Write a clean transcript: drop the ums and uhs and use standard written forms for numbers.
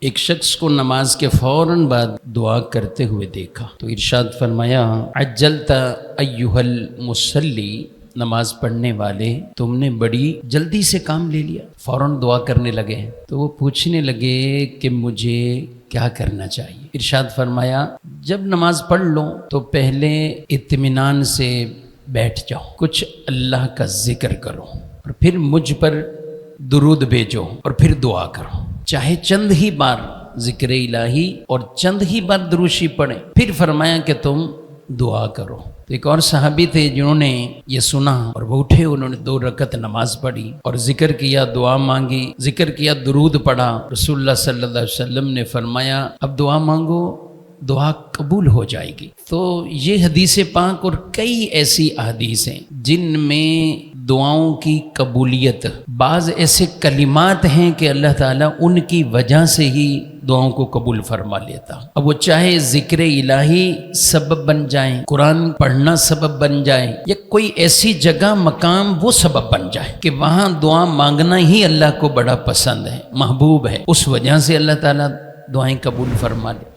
ایک شخص کو نماز کے فوراً بعد دعا کرتے ہوئے دیکھا تو ارشاد فرمایا عجلت ایھا المصلی، نماز پڑھنے والے تم نے بڑی جلدی سے کام لے لیا، فوراً دعا کرنے لگے۔ تو وہ پوچھنے لگے کہ مجھے کیا کرنا چاہیے؟ ارشاد فرمایا جب نماز پڑھ لو تو پہلے اطمینان سے بیٹھ جاؤ، کچھ اللہ کا ذکر کرو اور پھر مجھ پر درود بھیجو اور پھر دعا کرو، چاہے چند ہی بار ذکر الہی اور چند ہی بار دروشی پڑھیں، پھر فرمایا کہ تم دعا کرو۔ تو ایک اور صحابی تھے جنہوں نے یہ سنا اور وہ اٹھے، انہوں نے 2 رکعت نماز پڑھی اور ذکر کیا، دعا مانگی، ذکر کیا، درود پڑھا۔ رسول اللہ صلی اللہ علیہ وسلم نے فرمایا اب دعا مانگو، دعا قبول ہو جائے گی۔ تو یہ حدیث پاک اور کئی ایسی احادیث ہیں جن میں دعاؤں کی قبولیت، بعض ایسے کلمات ہیں کہ اللہ تعالیٰ ان کی وجہ سے ہی دعاؤں کو قبول فرما لیتا۔ اب وہ چاہے ذکر الہی سبب بن جائیں، قرآن پڑھنا سبب بن جائے، یا کوئی ایسی جگہ مقام وہ سبب بن جائے کہ وہاں دعا مانگنا ہی اللہ کو بڑا پسند ہے، محبوب ہے، اس وجہ سے اللہ تعالیٰ دعائیں قبول فرما لے۔